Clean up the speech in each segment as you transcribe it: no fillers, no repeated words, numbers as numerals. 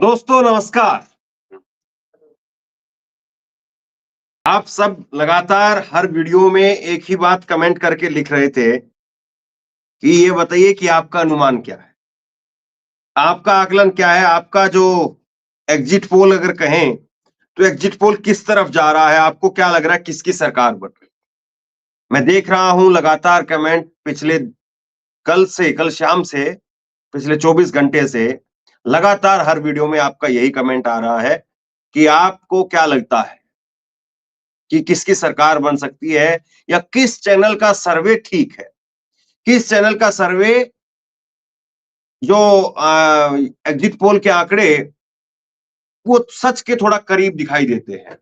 दोस्तों नमस्कार। आप सब लगातार हर वीडियो में एक ही बात कमेंट करके लिख रहे थे कि ये बताइए कि आपका अनुमान क्या है? आपका आकलन क्या है? आपका जो एग्जिट पोल अगर कहें, तो एग्जिट पोल किस तरफ जा रहा है? आपको क्या लग रहा है किसकी सरकार बन रही है? मैं देख रहा हूं लगातार कमेंट पिछले कल शाम से पिछले 24 घंटे से लगातार हर वीडियो में आपका यही कमेंट आ रहा है कि आपको क्या लगता है कि किसकी सरकार बन सकती है या किस चैनल का सर्वे ठीक है? किस चैनल का सर्वे जो एग्जिट पोल के आंकड़े वो सच के थोड़ा करीब दिखाई देते हैं।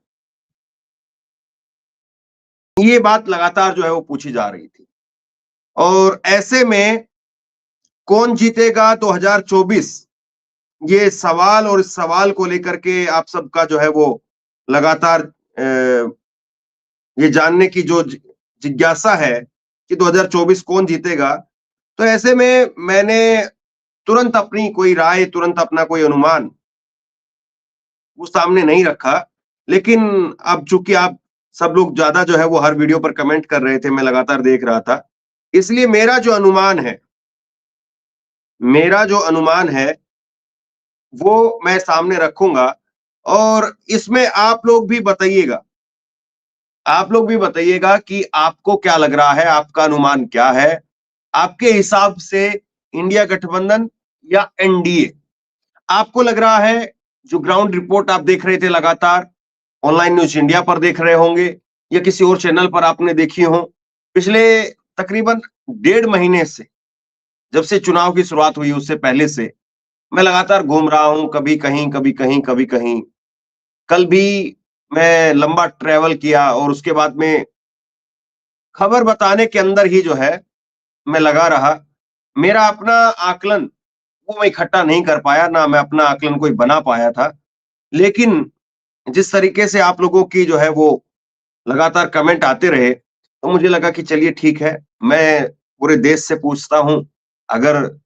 ये बात लगातार जो है वो पूछी जा रही थी और ऐसे में कौन जीतेगा 2024 ये सवाल और इस सवाल को लेकर के आप सबका जो है वो लगातार ये जानने की जो जिज्ञासा है कि 2024 कौन जीतेगा। तो ऐसे में मैंने तुरंत अपनी कोई राय, तुरंत अपना कोई अनुमान वो सामने नहीं रखा। लेकिन अब चूंकि आप सब लोग ज्यादा जो है वो हर वीडियो पर कमेंट कर रहे थे, मैं लगातार देख रहा था, इसलिए मेरा जो अनुमान है वो मैं सामने रखूंगा और इसमें आप लोग भी बताइएगा कि आपको क्या लग रहा है, आपका अनुमान क्या है, आपके हिसाब से इंडिया गठबंधन या एनडीए? आपको लग रहा है जो ग्राउंड रिपोर्ट आप देख रहे थे लगातार ऑनलाइन न्यूज इंडिया पर देख रहे होंगे या किसी और चैनल पर आपने देखी हो, पिछले तकरीबन 1.5 महीने से जब से चुनाव की शुरुआत हुई उससे पहले से मैं लगातार घूम रहा हूं, कभी कहीं कभी कहीं कभी कहीं। कल भी मैं लंबा ट्रेवल किया और उसके बाद में खबर बताने के अंदर ही जो है मैं लगा रहा। मेरा अपना आकलन वो मैं इकट्ठा नहीं कर पाया, ना मैं अपना आकलन कोई बना पाया था। लेकिन जिस तरीके से आप लोगों की जो है वो लगातार कमेंट आते रहे, तो मुझे लगा कि चलिए ठीक है, मैं पूरे देश से पूछता हूँ। अगर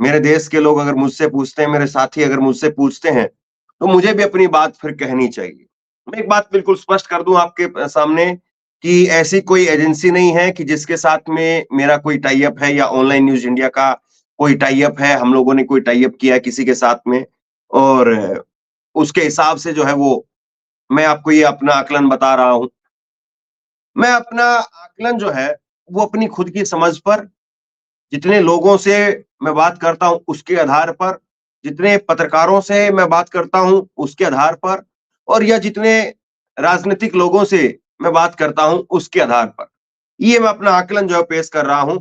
मेरे देश के लोग अगर मुझसे पूछते हैं, मेरे साथी अगर मुझसे पूछते हैं, तो मुझे भी अपनी बात फिर कहनी चाहिए। मैं एक बात बिल्कुल स्पष्ट कर दूं आपके सामने कि ऐसी कोई एजेंसी नहीं है कि जिसके साथ में मेरा कोई टाई अप है या ऑनलाइन न्यूज़ इंडिया का कोई टाई अप है, हम लोगों ने कोई टाई अप किया है किसी के साथ में और उसके हिसाब से जो है वो मैं आपको ये अपना आकलन बता रहा हूँ। मैं अपना आकलन जो है वो अपनी खुद की समझ पर, जितने लोगों से मैं बात करता हूँ उसके आधार पर, जितने पत्रकारों से मैं बात करता हूँ उसके आधार पर और या जितने राजनीतिक लोगों से मैं बात करता हूँ उसके आधार पर, ये मैं अपना आकलन जो है पेश कर रहा हूँ।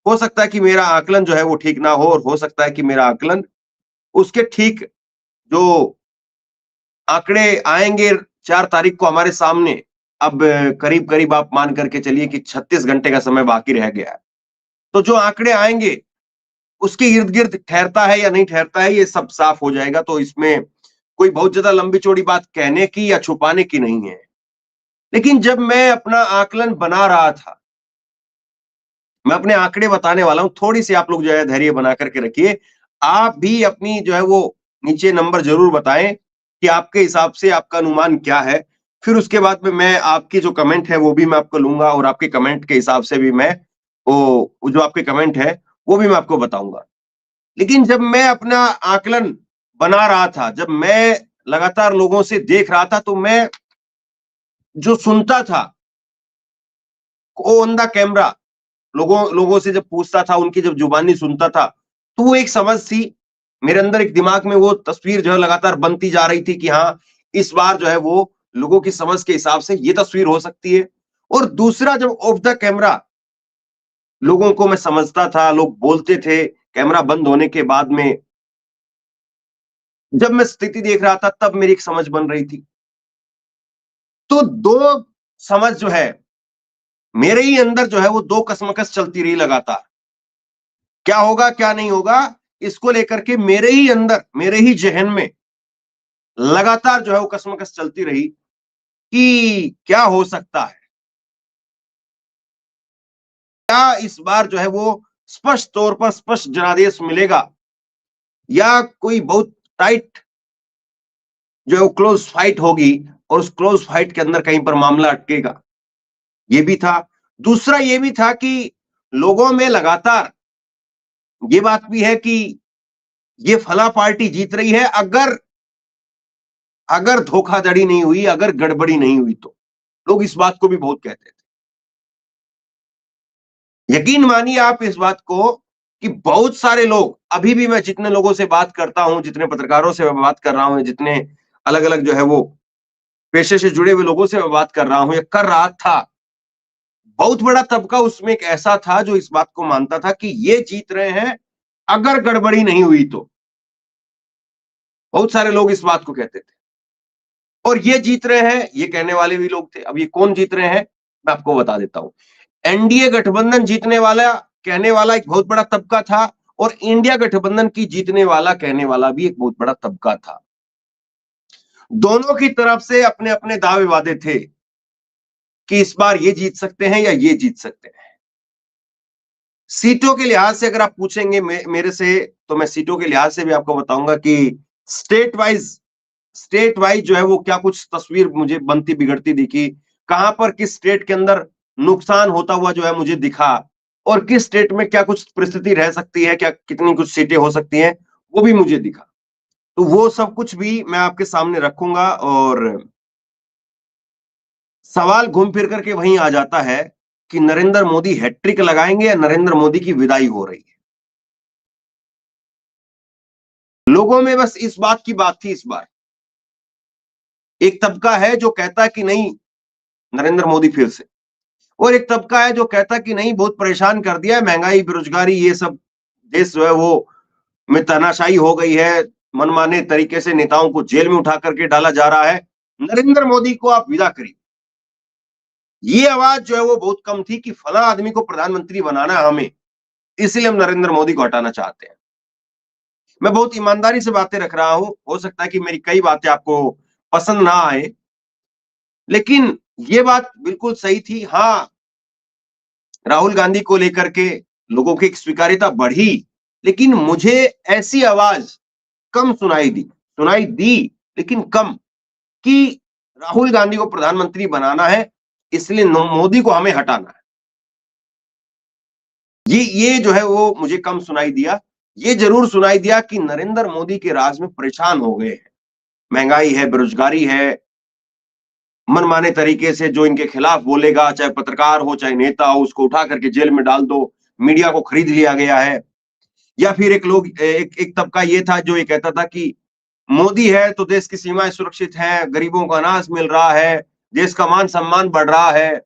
हो सकता है कि मेरा आकलन जो है वो ठीक ना हो और हो सकता है कि मेरा आकलन उसके ठीक जो आंकड़े आएंगे 4 तारीख को हमारे सामने, अब करीब करीब आप मान करके चलिए कि 36 घंटे का समय बाकी रह गया है। तो जो आंकड़े आएंगे उसके इर्द गिर्द ठहरता है या नहीं ठहरता है ये सब साफ हो जाएगा। तो इसमें कोई बहुत ज्यादा लंबी चौड़ी बात कहने की या छुपाने की नहीं है। लेकिन जब मैं अपना आकलन बना रहा था, मैं अपने आंकड़े बताने वाला हूं, थोड़ी सी आप लोग जो है धैर्य बना करके रखिए। आप भी अपनी जो है वो नीचे नंबर जरूर बताएं कि आपके हिसाब से आपका अनुमान क्या है। फिर उसके बाद में मैं आपकी जो कमेंट है वो भी मैं आपको लूंगा और आपके कमेंट के हिसाब से भी मैं वो जो आपके कमेंट है वो भी मैं आपको बताऊंगा। लेकिन जब मैं अपना आकलन बना रहा था, जब मैं लगातार लोगों से देख रहा था, तो मैं जो सुनता था ऑन द कैमरा, लोगों लोगों से जब पूछता था, उनकी जब जुबानी सुनता था, तो वो एक समझ थी मेरे अंदर, एक दिमाग में वो तस्वीर जो है लगातार बनती जा रही थी कि हाँ, इस बार जो है वो लोगों की समझ के हिसाब से ये तस्वीर हो सकती है। और दूसरा, जब ऑफ द कैमरा लोगों को मैं समझता था, लोग बोलते थे कैमरा बंद होने के बाद में, जब मैं स्थिति देख रहा था तब मेरी एक समझ बन रही थी। तो दो समझ जो है मेरे ही अंदर जो है वो दो कसमकस चलती रही लगातार। क्या होगा क्या नहीं होगा इसको लेकर के मेरे ही अंदर, मेरे ही जहन में लगातार जो है वो कसमकस चलती रही कि क्या हो सकता है, क्या इस बार जो है वो स्पष्ट तौर पर स्पष्ट जनादेश मिलेगा या कोई बहुत टाइट जो है वो क्लोज फाइट होगी और उस क्लोज फाइट के अंदर कहीं पर मामला अटकेगा, ये भी था। दूसरा ये भी था कि लोगों में लगातार ये बात भी है कि ये फला पार्टी जीत रही है, अगर अगर धोखाधड़ी नहीं हुई, अगर गड़बड़ी नहीं हुई तो। लोग इस बात को भी बहुत कहते थे। यकीन मानिए आप इस बात को कि बहुत सारे लोग, अभी भी मैं जितने लोगों से बात करता हूं, जितने पत्रकारों से मैं बात कर रहा हूं, जितने अलग अलग जो है वो पेशे से जुड़े हुए लोगों से मैं बात कर रहा हूं या कर रहा था, बहुत बड़ा तबका उसमें एक ऐसा था जो इस बात को मानता था कि ये जीत रहे हैं अगर गड़बड़ी नहीं हुई तो। बहुत सारे लोग इस बात को कहते थे। और ये जीत रहे हैं, ये कहने वाले भी लोग थे। अब ये कौन जीत रहे हैं, मैं आपको बता देता हूं। एनडीए गठबंधन जीतने वाला कहने वाला एक बहुत बड़ा तबका था, और इंडिया गठबंधन की जीतने वाला कहने वाला भी एक बहुत बड़ा तबका था। दोनों की तरफ से अपने अपने दावे वादे थे कि इस बार ये जीत सकते हैं या ये जीत सकते हैं। सीटों के लिहाज से अगर आप पूछेंगे मेरे से, तो मैं सीटों के लिहाज से भी आपको बताऊंगा कि स्टेट वाइज स्टेट वाइज जो है वो क्या कुछ तस्वीर मुझे बनती बिगड़ती दिखी, कहां पर किस स्टेट के अंदर नुकसान होता हुआ जो है मुझे दिखा, और किस स्टेट में क्या कुछ परिस्थिति रह सकती है, क्या कितनी कुछ सीटें हो सकती हैं, वो भी मुझे दिखा। तो वो सब कुछ भी मैं आपके सामने रखूंगा। और सवाल घूम फिर करके वहीं आ जाता है कि नरेंद्र मोदी हैट्रिक लगाएंगे या नरेंद्र मोदी की विदाई हो रही है। लोगों में बस इस बात की बात थी इस बार। एक तबका है जो कहता है कि नहीं, नरेंद्र मोदी फिर से, और एक तबका है जो कहता है कि नहीं, बहुत परेशान कर दिया है, महंगाई, बेरोजगारी, ये सब देश जो है वो में तानाशाही हो गई है, मनमाने तरीके से नेताओं को जेल में उठा करके डाला जा रहा है, नरेंद्र मोदी को आप विदा करिए। ये आवाज जो है वो बहुत कम थी कि फला आदमी को प्रधानमंत्री बनाना है हमें, इसलिए हम नरेंद्र मोदी को हटाना चाहते हैं। मैं बहुत ईमानदारी से बातें रख रहा हूं, हो सकता है कि मेरी कई बातें आपको पसंद ना आए, लेकिन ये बात बिल्कुल सही थी। हाँ, राहुल गांधी को लेकर के लोगों की स्वीकार्यता बढ़ी, लेकिन मुझे ऐसी आवाज कम सुनाई दी, लेकिन कम, कि राहुल गांधी को प्रधानमंत्री बनाना है, इसलिए मोदी को हमें हटाना है। ये जो है वो मुझे कम सुनाई दिया। ये जरूर सुनाई दिया कि नरेंद्र मोदी के राज में परेशान हो गए हैं, महंगाई है, बेरोजगारी है, मनमाने तरीके से जो इनके खिलाफ बोलेगा, चाहे पत्रकार हो चाहे नेता हो, उसको उठा करके जेल में डाल दो, मीडिया को खरीद लिया गया है। या फिर एक तबका ये था जो ये कहता था कि मोदी है तो देश की सीमाएं सुरक्षित हैं, गरीबों को अनाज मिल रहा है, देश का मान सम्मान बढ़ रहा है,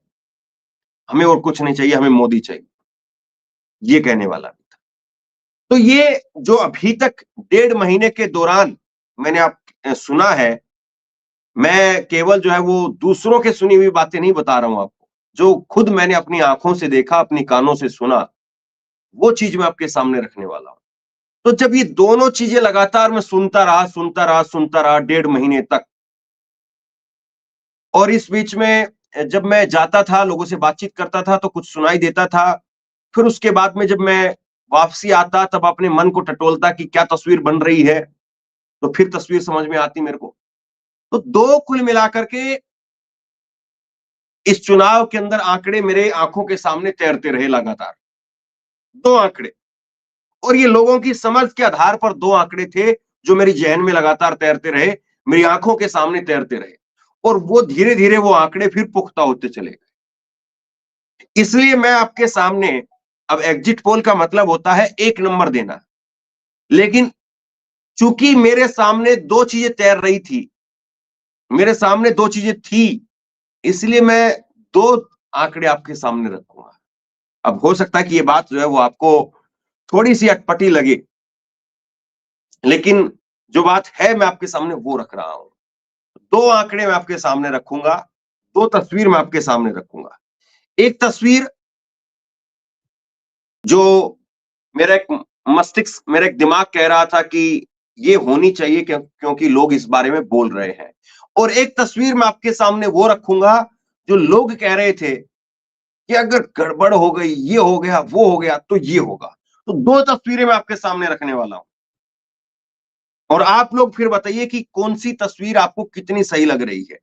हमें और कुछ नहीं चाहिए, हमें मोदी चाहिए, ये कहने वाला भी था। तो ये जो अभी तक 1.5 महीने के दौरान मैंने आप सुना है, मैं केवल जो है वो दूसरों के सुनी हुई बातें नहीं बता रहा हूं आपको, जो खुद मैंने अपनी आंखों से देखा, अपनी कानों से सुना, वो चीज मैं आपके सामने रखने वाला हूं। तो जब ये दोनों चीजें लगातार मैं सुनता रहा 1.5 महीने तक, और इस बीच में जब मैं जाता था, लोगों से बातचीत करता था तो कुछ सुनाई देता था, फिर उसके बाद में जब मैं वापसी आता तब अपने मन को टटोलता कि क्या तस्वीर बन रही है, तो फिर तस्वीर समझ में आती मेरे को। तो दो कुल मिलाकर के इस चुनाव के अंदर आंकड़े मेरे आंखों के सामने तैरते रहे लगातार, दो आंकड़े, और ये लोगों की समझ के आधार पर दो आंकड़े थे जो मेरी जहन में लगातार तैरते रहे, मेरी आंखों के सामने तैरते रहे, और वो धीरे धीरे वो आंकड़े फिर पुख्ता होते चले गए। इसलिए मैं आपके सामने, अब एग्जिट पोल का मतलब होता है एक नंबर देना, लेकिन चूंकि मेरे सामने दो चीजें तैर रही थी, मेरे सामने दो चीजें थी, इसलिए मैं दो आंकड़े आपके सामने रखूंगा। अब हो सकता है कि ये बात जो है वो आपको थोड़ी सी अटपटी लगे, लेकिन जो बात है मैं आपके सामने वो रख रहा हूं। दो आंकड़े मैं आपके सामने रखूंगा, दो तस्वीर मैं आपके सामने रखूंगा। एक तस्वीर जो मेरा एक मस्तिष्क, मेरा एक दिमाग कह रहा था कि ये होनी चाहिए क्योंकि लोग इस बारे में बोल रहे हैं, और एक तस्वीर मैं आपके सामने वो रखूंगा जो लोग कह रहे थे कि अगर गड़बड़ हो गई, ये हो गया, वो हो गया, तो ये होगा। तो दो तस्वीरें मैं आपके सामने रखने वाला हूं, और आप लोग फिर बताइए कि कौन सी तस्वीर आपको कितनी सही लग रही है,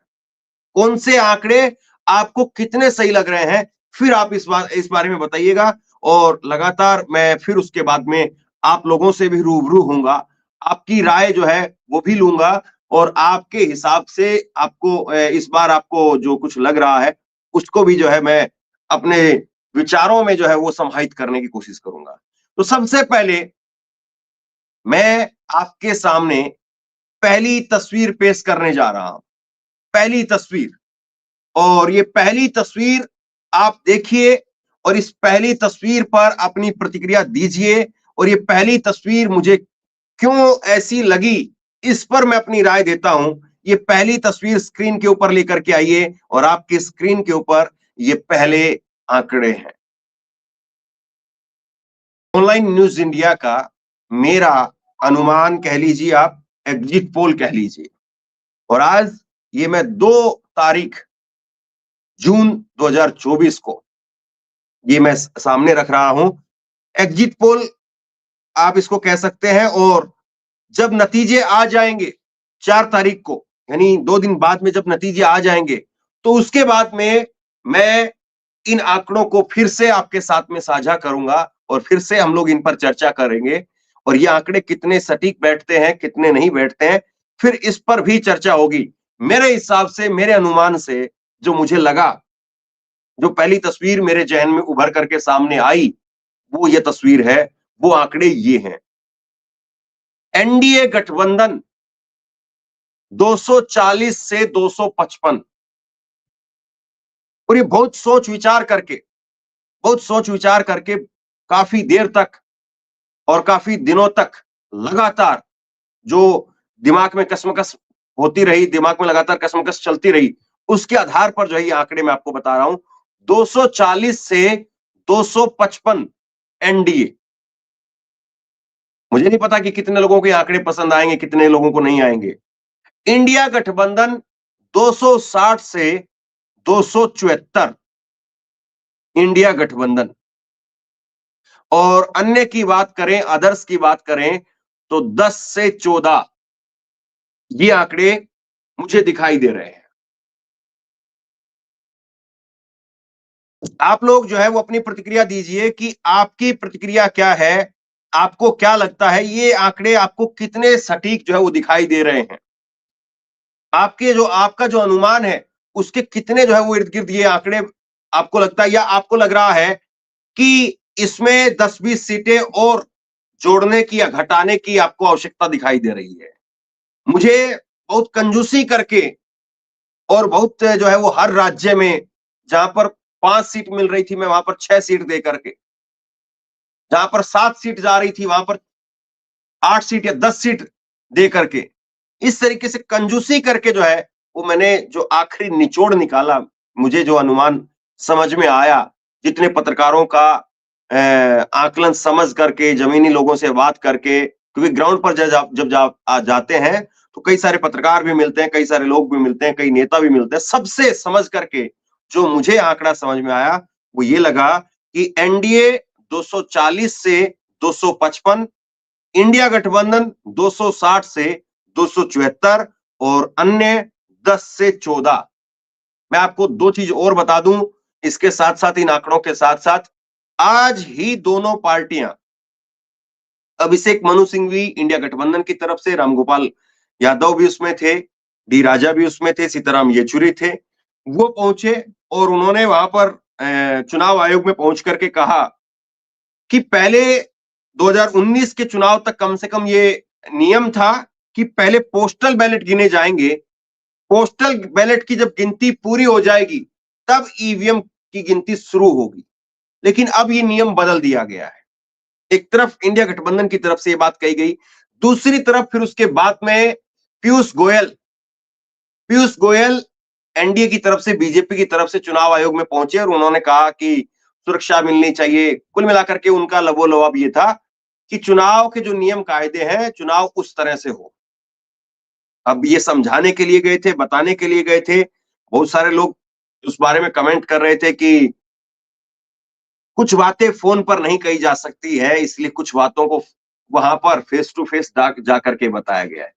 कौन से आंकड़े आपको कितने सही लग रहे हैं, फिर आप इस बारे में बताइएगा। और लगातार मैं फिर उसके बाद में आप लोगों से भी रूबरू होऊंगा, आपकी राय जो है वो भी लूंगा, और आपके हिसाब से आपको इस बार आपको जो कुछ लग रहा है उसको भी जो है मैं अपने विचारों में जो है वो समाहित करने की कोशिश करूंगा। तो सबसे पहले मैं आपके सामने पहली तस्वीर पेश करने जा रहा हूं, पहली तस्वीर। और ये पहली तस्वीर आप देखिए और इस पहली तस्वीर पर अपनी प्रतिक्रिया दीजिए, और ये पहली तस्वीर मुझे क्यों ऐसी लगी इस पर मैं अपनी राय देता हूं। ये पहली तस्वीर स्क्रीन के ऊपर लेकर के आइए, और आपकी स्क्रीन के ऊपर ये पहले आंकड़े हैं। ऑनलाइन न्यूज इंडिया का मेरा अनुमान कह लीजिए, आप एग्जिट पोल कह लीजिए, और आज ये मैं 2 तारीख जून 2024 को ये मैं सामने रख रहा हूं। एग्जिट पोल आप इसको कह सकते हैं, और जब नतीजे आ जाएंगे 4 तारीख को, यानी 2 दिन बाद में जब नतीजे आ जाएंगे, तो उसके बाद में मैं इन आंकड़ों को फिर से आपके साथ में साझा करूंगा, और फिर से हम लोग इन पर चर्चा करेंगे, और ये आंकड़े कितने सटीक बैठते हैं, कितने नहीं बैठते हैं, फिर इस पर भी चर्चा होगी। मेरे हिसाब से, मेरे अनुमान से जो मुझे लगा, जो पहली तस्वीर मेरे जहन में उभर करके सामने आई, वो ये तस्वीर है, वो आंकड़े ये हैं। एनडीए गठबंधन 240 से 255, और ये बहुत सोच विचार करके काफी देर तक और काफी दिनों तक लगातार जो दिमाग में कसमकस होती रही, दिमाग में लगातार कसमकस चलती रही, उसके आधार पर जो है ये आंकड़े मैं आपको बता रहा हूं। 240 से 255 एनडीए। मुझे नहीं पता कि कितने लोगों को ये आंकड़े पसंद आएंगे, कितने लोगों को नहीं आएंगे। इंडिया गठबंधन 260 से 274 इंडिया गठबंधन। और अन्य की बात करें, अदर्स की बात करें, तो 10 से 14 ये आंकड़े मुझे दिखाई दे रहे हैं। आप लोग जो है वो अपनी प्रतिक्रिया दीजिए कि आपकी प्रतिक्रिया क्या है, आपको क्या लगता है, ये आंकड़े आपको कितने सटीक जो है वो दिखाई दे रहे हैं, आपका जो अनुमान है उसके कितने जो है वो इर्द गिर्द ये आंकड़े आपको लगता है, या आपको लग रहा है कि इसमें 10-20 सीटें और जोड़ने की या घटाने की आपको आवश्यकता दिखाई दे रही है। मुझे बहुत कंजूसी करके, और बहुत जो है वो हर राज्य में जहां पर 5 सीट मिल रही थी मैं वहां पर 6 सीट दे करके, जहां पर 7 सीट जा रही थी वहां पर 8 सीट या 10 सीट दे करके, इस तरीके से कंजूसी करके जो है वो मैंने जो आखिरी निचोड़ निकाला, मुझे जो अनुमान समझ में आया, जितने पत्रकारों का आकलन समझ करके, जमीनी लोगों से बात करके, क्योंकि ग्राउंड पर जब जाते हैं तो कई सारे पत्रकार भी मिलते हैं, कई सारे लोग भी मिलते हैं, कई नेता भी मिलते हैं, सबसे समझ करके जो मुझे आंकड़ा समझ में आया वो ये लगा कि एनडीए 240 से 255, इंडिया गठबंधन 260 से 274, और अन्य 10 से 14। मैं आपको 2 चीज और बता दूं इसके साथ साथ, इन आंकड़ों के साथ साथ, आज ही दोनों पार्टियां, अभिषेक मनु सिंह भी इंडिया गठबंधन की तरफ से, रामगोपाल यादव भी उसमें थे, डी राजा भी उसमें थे, सीताराम येचुरी थे, वो पहुंचे और उन्होंने वहां पर चुनाव आयोग में पहुंच करके कहा कि पहले 2019 के चुनाव तक कम से कम ये नियम था कि पहले पोस्टल बैलेट गिने जाएंगे, पोस्टल बैलेट की जब गिनती पूरी हो जाएगी तब ईवीएम की गिनती शुरू होगी। लेकिन अब ये नियम बदल दिया गया है। एक तरफ इंडिया गठबंधन की तरफ से ये बात कही गई, दूसरी तरफ फिर उसके बाद में पीयूष गोयल एनडीए की तरफ से, बीजेपी की तरफ से चुनाव आयोग में पहुंचे, और उन्होंने कहा कि सुरक्षा मिलनी चाहिए। कुल मिलाकर के उनका लबोलवाब ये था कि चुनाव के जो नियम कायदे हैं, चुनाव उस तरह से हो। अब ये समझाने के लिए गए थे, बताने के लिए गए थे। बहुत सारे लोग उस बारे में कमेंट कर रहे थे कि कुछ बातें फोन पर नहीं कही जा सकती है, इसलिए कुछ बातों को वहां पर फेस टू फेस जा करके बताया गया है।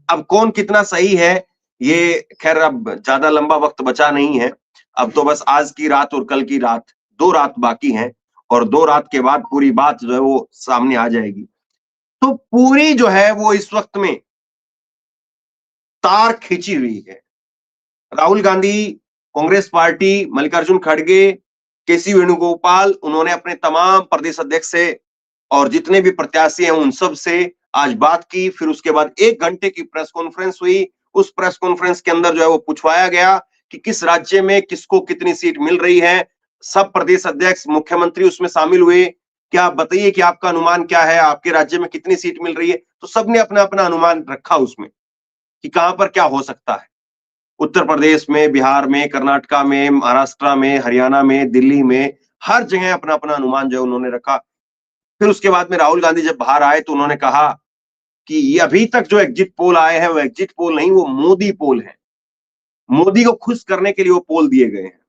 अब कौन कितना सही है, ये खैर अब ज्यादा लंबा वक्त बचा नहीं है। अब तो बस आज की रात और कल की रात, 2 रात बाकी हैं और 2 रात के बाद पूरी बात जो है वो सामने आ जाएगी। तो पूरी जो है वो इस वक्त में तार खींची हुई है। राहुल गांधी, कांग्रेस पार्टी, मल्लिकार्जुन खड़गे, केसी वेणुगोपाल, उन्होंने अपने तमाम प्रदेश अध्यक्ष से और जितने भी प्रत्याशी हैं उन सब से आज बात की। फिर उसके बाद 1 घंटे की प्रेस कॉन्फ्रेंस हुई। उस प्रेस कॉन्फ्रेंस के अंदर जो है वो पूछवाया गया कि किस राज्य में किसको कितनी सीट मिल रही है। सब प्रदेश अध्यक्ष, मुख्यमंत्री उसमें शामिल हुए। क्या आप बताइए कि आपका अनुमान क्या है, आपके राज्य में कितनी सीट मिल रही है? तो सबने अपना अपना अनुमान रखा उसमें कि कहां पर क्या हो सकता है। उत्तर प्रदेश में, बिहार में, कर्नाटका में, महाराष्ट्र में, हरियाणा में, दिल्ली में, हर जगह अपना अपना अनुमान जो है उन्होंने रखा। फिर उसके बाद में राहुल गांधी जब बाहर आए तो उन्होंने कहा कि ये अभी तक जो एग्जिट पोल आए हैं वो एग्जिट पोल नहीं, वो मोदी पोल है। मोदी को खुश करने के लिए वो पोल दिए गए हैं।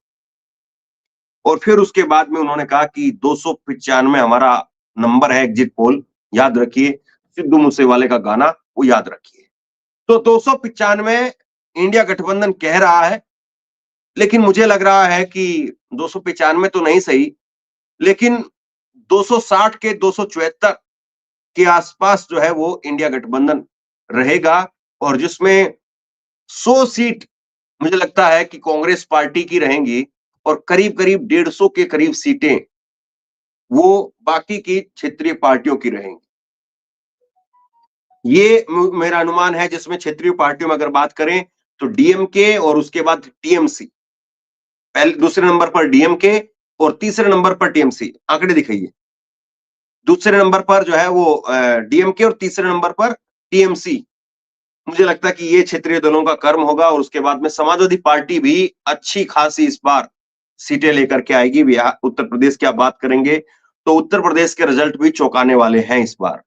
और फिर उसके बाद में उन्होंने कहा कि 295 हमारा नंबर है एग्जिट पोल, याद रखिए। सिद्धू मूसेवाले का गाना वो याद रखिए। तो 295 इंडिया गठबंधन कह रहा है, लेकिन मुझे लग रहा है कि 295 तो नहीं सही, लेकिन 260 के 274 के आसपास जो है वो इंडिया गठबंधन रहेगा और जिसमें 100 सीट मुझे लगता है कि कांग्रेस पार्टी की रहेंगी और करीब करीब 150 के करीब सीटें वो बाकी की क्षेत्रीय पार्टियों की रहेंगी। ये मेरा अनुमान है, जिसमें क्षेत्रीय पार्टियों में अगर बात करें तो डीएमके और उसके बाद टीएमसी, पहले दूसरे नंबर पर डीएमके और तीसरे नंबर पर टीएमसी। आंकड़े दिखाइए। दूसरे नंबर पर जो है वो डीएमके और तीसरे नंबर पर टीएमसी। मुझे लगता है कि ये क्षेत्रीय दलों का कर्म होगा और उसके बाद में समाजवादी पार्टी भी अच्छी खासी इस बार सीटें लेकर के आएगी। बिहार, उत्तर प्रदेश की आप बात करेंगे तो उत्तर प्रदेश के रिजल्ट भी चौंकाने वाले हैं इस बार।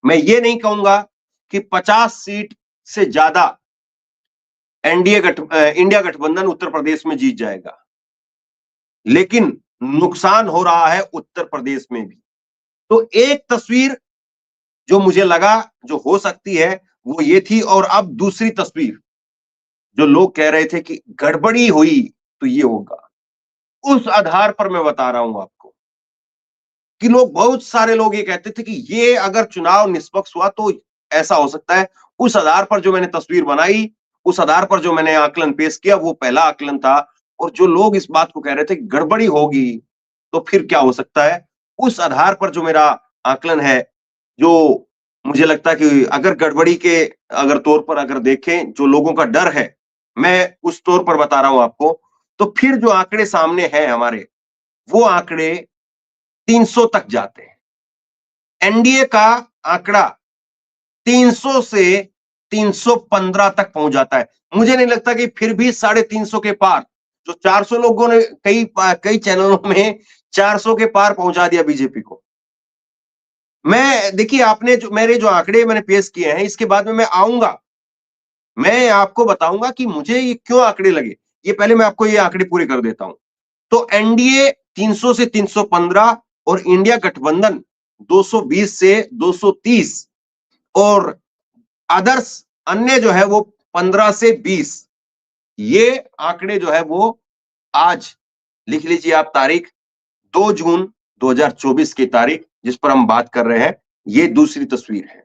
मैं ये नहीं कहूंगा कि 50 सीट से ज्यादा इंडिया गठबंधन उत्तर प्रदेश में जीत जाएगा, लेकिन नुकसान हो रहा है उत्तर प्रदेश में भी। तो एक तस्वीर जो मुझे लगा जो हो सकती है वो ये थी, और अब दूसरी तस्वीर जो लोग कह रहे थे कि गड़बड़ी हुई तो ये होगा, उस आधार पर मैं बता रहा हूं आपको कि लोग, बहुत सारे लोग ये कहते थे कि ये अगर चुनाव निष्पक्ष हुआ तो ऐसा हो सकता है। उस आधार पर जो मैंने तस्वीर बनाई, उस आधार पर जो मैंने आकलन पेश किया, वो पहला आकलन था। और जो लोग इस बात को कह रहे थे कि गड़बड़ी होगी तो फिर क्या हो सकता है, उस आधार पर जो मेरा आकलन है, जो मुझे लगता है कि अगर गड़बड़ी के अगर तौर पर अगर देखें, जो लोगों का डर है, मैं उस तौर पर बता रहा हूं आपको। तो फिर जो आंकड़े सामने हैं हमारे, वो आंकड़े 300 तक जाते हैं। एनडीए का आंकड़ा 300 से 315 तक पहुंच जाता है। मुझे नहीं लगता कि फिर भी 350 के पार, जो 400 लोगों ने कई चैनलों में 400 के पार पहुंचा दिया बीजेपी को। मैं, देखिए, आपने जो मेरे जो आंकड़े मैंने पेश किए हैं, इसके बाद में मैं आऊंगा, मैं आपको बताऊंगा कि मुझे ये क्यों आंकड़े लगे। ये पहले मैं आपको ये आंकड़े पूरे कर देता हूं। तो एनडीए 300 से 315 और इंडिया गठबंधन 220 से 230 और अदर्स अन्य जो है वो 15 से 20। ये आंकड़े जो है वो आज लिख लीजिए आप, तारीख 2 जून 2024 की तारीख जिस पर हम बात कर रहे हैं, ये दूसरी तस्वीर है।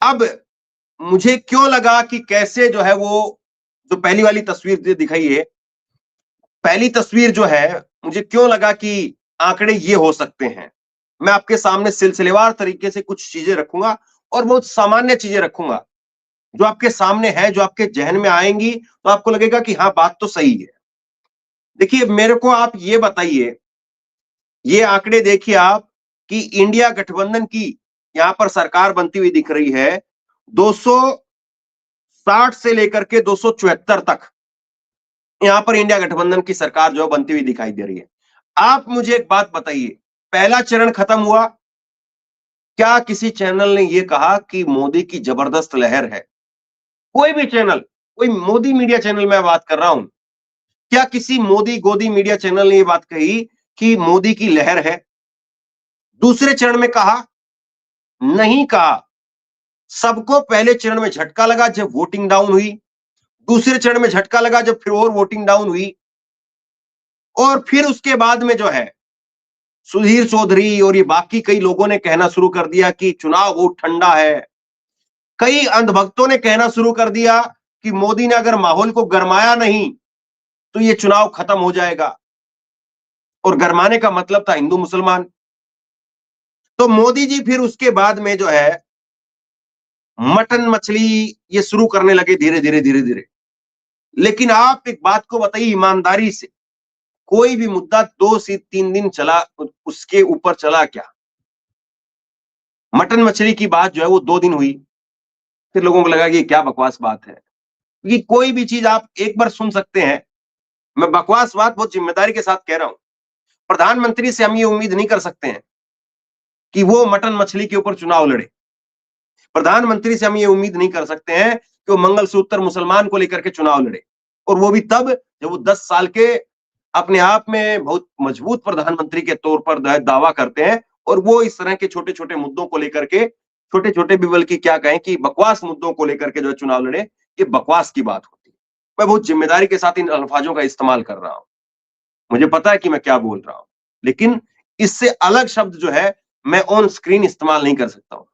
अब मुझे क्यों लगा कि कैसे जो है वो, जो पहली वाली तस्वीर दिखाई है, पहली तस्वीर जो है, मुझे क्यों लगा कि आंकड़े ये हो सकते हैं। मैं आपके सामने सिलसिलेवार तरीके से कुछ चीजें रखूंगा और बहुत सामान्य चीजें रखूंगा जो आपके सामने है, जो आपके जहन में आएंगी तो आपको लगेगा कि हाँ, बात तो सही है। देखिए, मेरे को आप ये बताइए, ये आंकड़े देखिए आप, कि इंडिया गठबंधन की यहां पर सरकार बनती हुई दिख रही है 260 से लेकर के 274 तक। यहां पर इंडिया गठबंधन की सरकार जो बनती हुई दिखाई दे रही है। आप मुझे एक बात बताइए, पहला चरण खत्म हुआ, क्या किसी चैनल ने यह कहा कि मोदी की जबरदस्त लहर है? कोई भी चैनल, कोई मोदी मीडिया चैनल में बात कर रहा हूं, क्या किसी मोदी गोदी मीडिया चैनल ने यह बात कही कि मोदी की लहर है? दूसरे चरण में कहा? नहीं कहा। सबको पहले चरण में झटका लगा जब वोटिंग डाउन हुई, दूसरे चरण में झटका लगा जब फिर और वोटिंग डाउन हुई, और फिर उसके बाद में जो है सुधीर चौधरी और ये बाकी कई लोगों ने कहना शुरू कर दिया कि चुनाव बहुत ठंडा है। कई अंधभक्तों ने कहना शुरू कर दिया कि मोदी ने अगर माहौल को गरमाया नहीं तो ये चुनाव खत्म हो जाएगा, और गरमाने का मतलब था हिंदू मुसलमान। तो मोदी जी फिर उसके बाद में जो है मटन मछली ये शुरू करने लगे धीरे धीरे धीरे धीरे। लेकिन आप एक बात को बताइए ईमानदारी से, कोई भी मुद्दा 2 से 3 दिन चला, उसके ऊपर चला क्या? मटन मछली की बात जो है वो 2 दिन हुई, फिर लोगों को लगा कि ये क्या बकवास बात है। कि कोई भी चीज आप एक बार सुन सकते हैं। मैं बकवास बात बहुत जिम्मेदारी के साथ कह रहा हूं। प्रधानमंत्री से हम ये उम्मीद नहीं कर सकते हैं कि वो मटन मछली के ऊपर चुनाव लड़े। प्रधानमंत्री से हम ये उम्मीद नहीं कर सकते हैं कि वो मंगलसूत्र मुसलमान को लेकर के चुनाव लड़े, और वो भी तब जब वो 10 साल के अपने आप में बहुत मजबूत प्रधानमंत्री के तौर पर दावा करते हैं, और वो इस तरह के छोटे छोटे मुद्दों को लेकर के, छोटे छोटे भी बल्कि क्या कहें कि बकवास मुद्दों को लेकर के जो चुनाव लड़े, ये बकवास की बात होती है। मैं बहुत जिम्मेदारी के साथ इन अल्फाजों का इस्तेमाल कर रहा हूं, मुझे पता है कि मैं क्या बोल रहा हूं, लेकिन इससे अलग शब्द जो है मैं ऑन स्क्रीन इस्तेमाल नहीं कर सकता हूं।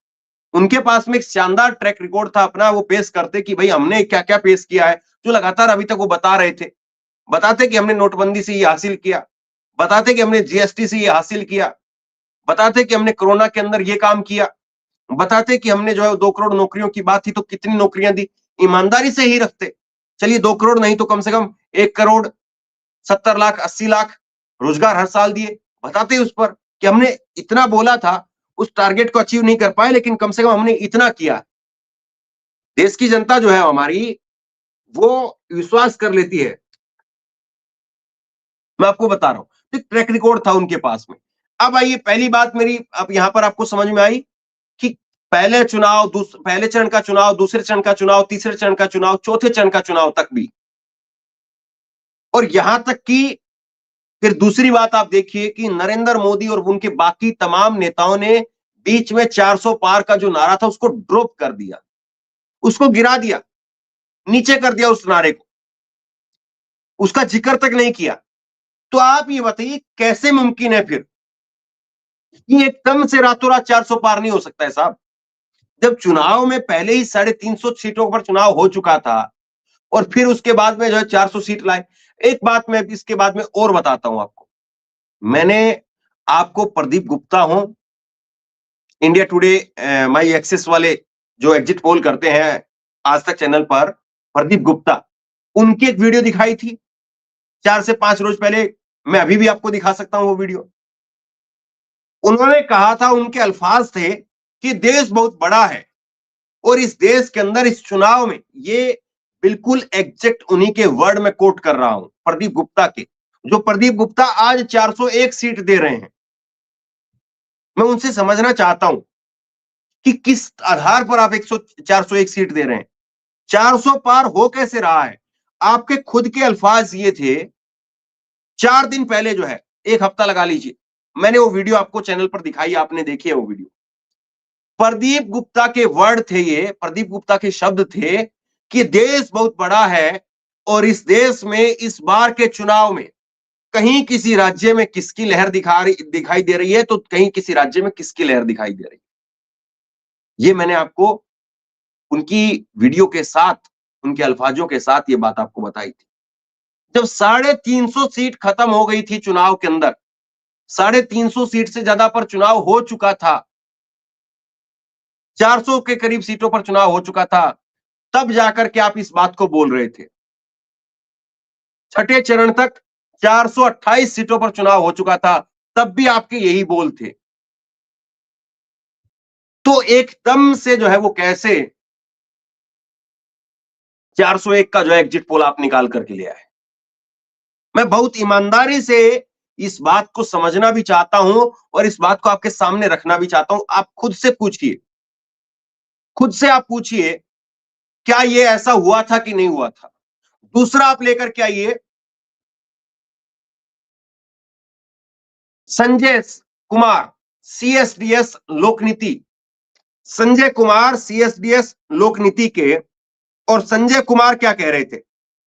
उनके पास में एक शानदार ट्रैक रिकॉर्ड था अपना, वो पेश करते कि भाई हमने क्या क्या पेश किया है, जो लगातार अभी तक वो बता रहे थे। बताते कि हमने नोटबंदी से ये हासिल किया, बताते कि हमने जीएसटी से ये हासिल किया, बताते कि हमने कोरोना के अंदर ये काम किया, बताते कि हमने जो है 2 करोड़ नौकरियों की बात थी तो कितनी नौकरियां दी। ईमानदारी से ही रखते। चलिए 2 करोड़ नहीं तो कम से कम 1 करोड़ 70 लाख 80 लाख रोजगार हर साल दिए। बताते उस पर कि हमने इतना बोला था, उस टारगेट को अचीव नहीं कर पाए, लेकिन कम से कम हमने इतना किया। देश की जनता जो है हमारी, वो विश्वास कर लेती है। मैं आपको बता रहा हूं, एक ट्रैक रिकॉर्ड था उनके पास में। अब आइए पहली बात मेरी, अब यहां पर आपको समझ में आई कि पहले चुनाव, पहले चरण का चुनाव, दूसरे चरण का चुनाव, तीसरे चरण का चुनाव, चौथे चरण का चुनाव तक भी, और यहां तक कि फिर दूसरी बात आप देखिए कि नरेंद्र मोदी और उनके बाकी तमाम नेताओं ने बीच में 400 पार का जो नारा था उसको ड्रॉप कर दिया, उसको गिरा दिया, नीचे कर दिया उस नारे को, उसका जिक्र तक नहीं किया। तो आप ये बताइए कैसे मुमकिन है फिर कि एकदम से रातों रात 400 पार नहीं हो सकता है साहब। जब चुनाव में पहले ही 350 सीटों पर चुनाव हो चुका था, और फिर उसके बाद में जो है 400 सीट लाए। एक बात मैं इसके बाद में और बताता हूं आपको। मैंने आपको प्रदीप गुप्ता हो, इंडिया टुडे माई एक्सेस वाले जो एग्जिट पोल करते हैं आज तक चैनल पर, प्रदीप गुप्ता, उनकी एक वीडियो दिखाई थी 4 से 5 रोज पहले। मैं अभी भी आपको दिखा सकता हूं वो वीडियो। उन्होंने कहा था, उनके अल्फाज थे कि देश बहुत बड़ा है, और इस देश के अंदर इस चुनाव में, ये बिल्कुल एग्जैक्ट उन्हीं के वर्ड में कोट कर रहा हूं, प्रदीप गुप्ता के, जो प्रदीप गुप्ता आज 401 सीट दे रहे हैं। मैं उनसे समझना चाहता हूं कि किस आधार पर आप 401 सीट दे रहे हैं। 400 पार हो कैसे रहा है? आपके खुद के अल्फाज ये थे 4 दिन पहले जो है, 1 हफ्ता लगा लीजिए, मैंने वो वीडियो आपको चैनल पर दिखाई, आपने देखी है वो वीडियो। प्रदीप गुप्ता के वर्ड थे ये, प्रदीप गुप्ता के शब्द थे कि देश बहुत बड़ा है, और इस देश में इस बार के चुनाव में कहीं किसी राज्य में किसकी लहर दिखाई दे रही है, तो कहीं किसी राज्य में किसकी लहर दिखाई दे रही है। ये मैंने आपको उनकी वीडियो के साथ, उनके अल्फाजों के साथ ये बात आपको बताई थी। जब 350 सीट खत्म हो गई थी चुनाव के अंदर, 350 सीट से ज्यादा पर चुनाव हो चुका था, 400 के करीब सीटों पर चुनाव हो चुका था, तब जाकर के आप इस बात को बोल रहे थे। छठे चरण तक 428 सीटों पर चुनाव हो चुका था, तब भी आपके यही बोल थे। तो एकदम से जो है वो कैसे 401 का जो है एग्जिट पोल आप निकाल करके ले आए। मैं बहुत ईमानदारी से इस बात को समझना भी चाहता हूं, और इस बात को आपके सामने रखना भी चाहता हूं। आप खुद से पूछिए, खुद से आप पूछिए, क्या ये ऐसा हुआ था कि नहीं हुआ था। दूसरा आप लेकर के आइए संजय कुमार, सीएसडीएस लोकनीति, संजय कुमार सीएसडीएस लोकनीति के, और संजय कुमार क्या कह रहे थे?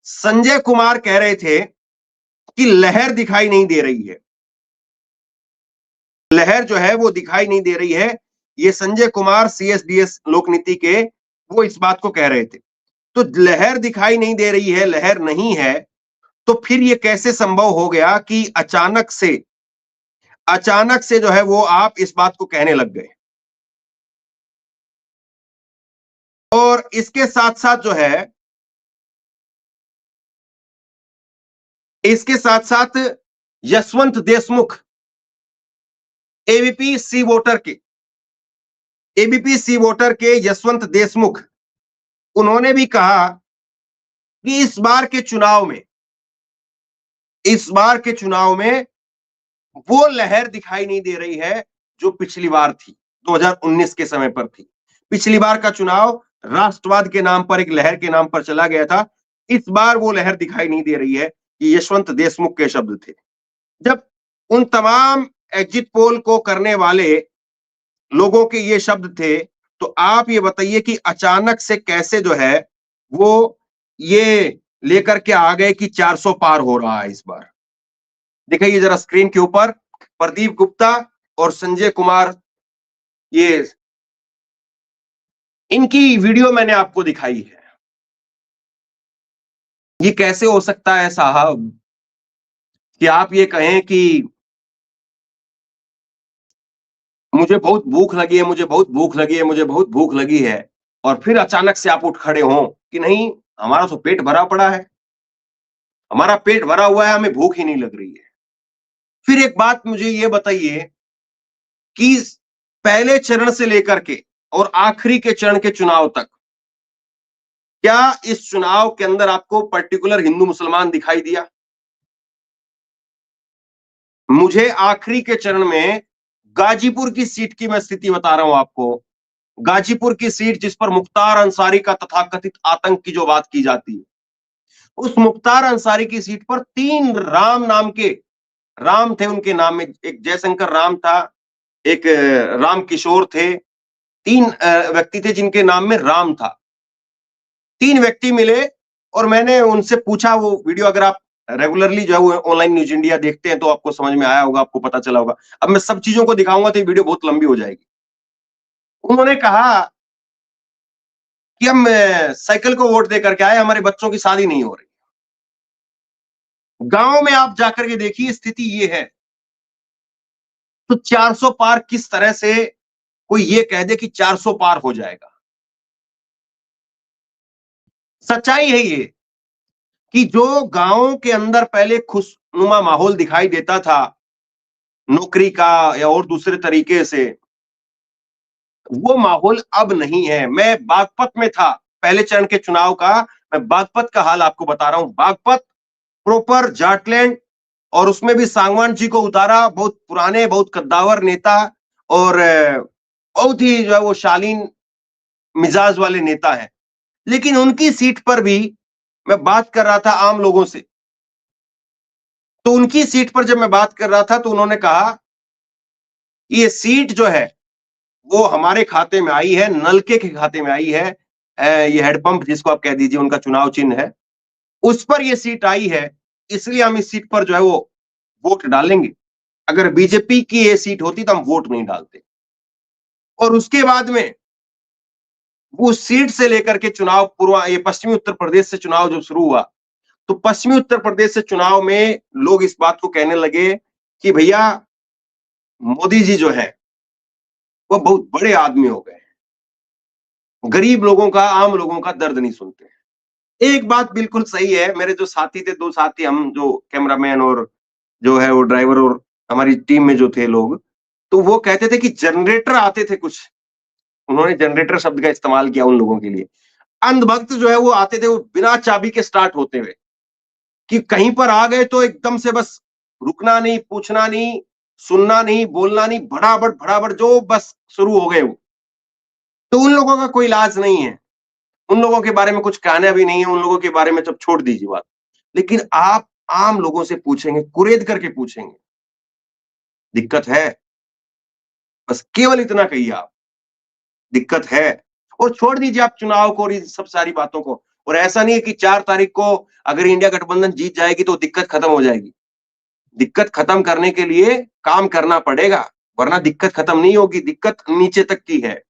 संजय कुमार कह रहे थे कि लहर दिखाई नहीं दे रही है, लहर जो है वो दिखाई नहीं दे रही है। ये संजय कुमार सीएसडीएस लोकनीति के वो इस बात को कह रहे थे। तो लहर दिखाई नहीं दे रही है, लहर नहीं है, तो फिर ये कैसे संभव हो गया कि अचानक से जो है वो आप इस बात को कहने लग गए? और इसके साथ साथ जो है, इसके साथ साथ यशवंत देशमुख, एबीपी सी वोटर के, एबीपी सी वोटर के यशवंत देशमुख, उन्होंने भी कहा कि इस बार के चुनाव में वो लहर दिखाई नहीं दे रही है जो पिछली बार थी, 2019 के समय पर थी। पिछली बार का चुनाव राष्ट्रवाद के नाम पर, एक लहर के नाम पर चला गया था। इस बार वो लहर दिखाई नहीं दे रही है। ये यशवंत देशमुख के शब्द थे। जब उन तमाम एग्जिट पोल को करने वाले लोगों के ये शब्द थे, तो आप ये बताइए कि अचानक से कैसे जो है वो ये लेकर के आ गए कि 400 पार हो रहा है इस बार। दिखाइए जरा स्क्रीन के ऊपर, प्रदीप गुप्ता और संजय कुमार, ये इनकी वीडियो मैंने आपको दिखाई है। ये कैसे हो सकता है साहब कि आप ये कहें कि मुझे बहुत भूख लगी है, मुझे बहुत भूख लगी है, मुझे बहुत भूख लगी है, और फिर अचानक से आप उठ खड़े हो कि नहीं, हमारा तो पेट भरा पड़ा है, हमारा पेट भरा हुआ है, हमें भूख ही नहीं लग रही है। फिर एक बात मुझे ये बताइए कि पहले चरण से लेकर के और आखिरी के चरण के चुनाव तक, क्या इस चुनाव के अंदर आपको पर्टिकुलर हिंदू मुसलमान दिखाई दिया? मुझे आखिरी के चरण में गाजीपुर की सीट की मैं स्थिति बता रहा हूं आपको। गाजीपुर की सीट जिस पर मुख्तार अंसारी का तथाकथित आतंक की जो बात की जाती है, उस मुख्तार अंसारी की सीट पर 3 राम नाम के राम थे, उनके नाम में एक जयशंकर राम था, एक राम किशोर थे, 3 व्यक्ति थे जिनके नाम में राम था। 3 व्यक्ति मिले और मैंने उनसे पूछा, वो वीडियो अगर आप रेगुलरली जो है वो ऑनलाइन न्यूज इंडिया देखते हैं तो आपको समझ में आया होगा, आपको पता चला होगा। अब मैं सब चीजों को दिखाऊंगा तो ये वीडियो बहुत लंबी हो जाएगी। उन्होंने कहा कि हम साइकिल को वोट देकर के आए, हमारे बच्चों की शादी नहीं हो रही। गांव में आप जाकर के देखिए स्थिति ये है। तो 400 पार किस तरह से कोई ये कह दे कि 400 पार हो जाएगा? सच्चाई है ये कि जो गांव के अंदर पहले खुशनुमा माहौल दिखाई देता था नौकरी का या और दूसरे तरीके से, वो माहौल अब नहीं है। मैं बागपत में था पहले चरण के चुनाव का, मैं बागपत का हाल आपको बता रहा हूं। बागपत प्रॉपर जाटलैंड, और उसमें भी सांगवान जी को उतारा, बहुत पुराने, बहुत कद्दावर नेता, और बहुत ही जो है वो शालीन मिजाज वाले नेता है। लेकिन उनकी सीट पर भी मैं बात कर रहा था आम लोगों से, तो उनकी सीट पर जब मैं बात कर रहा था तो उन्होंने कहा ये सीट जो है वो हमारे खाते में आई है, नलके के खाते में आई है। ये हेडपंप जिसको आप कह दीजिए, उनका चुनाव चिन्ह है, उस पर ये सीट आई है, इसलिए हम इस सीट पर जो है वो वोट डालेंगे। अगर बीजेपी की ये सीट होती तो हम वोट नहीं डालते। और उसके बाद में वो सीट से लेकर के चुनाव पूर्व, ये पश्चिमी उत्तर प्रदेश से चुनाव जब शुरू हुआ, तो पश्चिमी उत्तर प्रदेश से चुनाव में लोग इस बात को कहने लगे कि भैया मोदी जी जो है वो बहुत बड़े आदमी हो गए, गरीब लोगों का, आम लोगों का दर्द नहीं सुनते। एक बात बिल्कुल सही है, मेरे जो साथी थे, 2 साथी, हम जो कैमरामैन और जो है वो ड्राइवर और हमारी टीम में जो थे लोग, तो वो कहते थे कि जनरेटर आते थे कुछ, उन्होंने जनरेटर शब्द का इस्तेमाल किया उन लोगों के लिए। अंधभक्त जो है वो आते थे, वो बिना चाबी के स्टार्ट होते हुए, कि कहीं पर आ गए तो एकदम से बस रुकना नहीं, पूछना नहीं, सुनना नहीं, बोलना नहीं, भड़ाभड़ भड़ाभड़ जो बस शुरू हो गए वो। तो उन लोगों का कोई इलाज नहीं है, उन लोगों के बारे में कुछ कहना भी नहीं है, उन लोगों के बारे में जब छोड़ दीजिए बात। लेकिन आप आम लोगों से पूछेंगे, कुरेद करके पूछेंगे, दिक्कत है। बस केवल इतना कहिए आप, दिक्कत है। और छोड़ दीजिए आप चुनाव को और इन सब सारी बातों को। और ऐसा नहीं है कि 4 तारीख को अगर इंडिया गठबंधन जीत जाएगी तो दिक्कत खत्म हो जाएगी। दिक्कत खत्म करने के लिए काम करना पड़ेगा, वरना दिक्कत खत्म नहीं होगी, दिक्कत नीचे तक की है।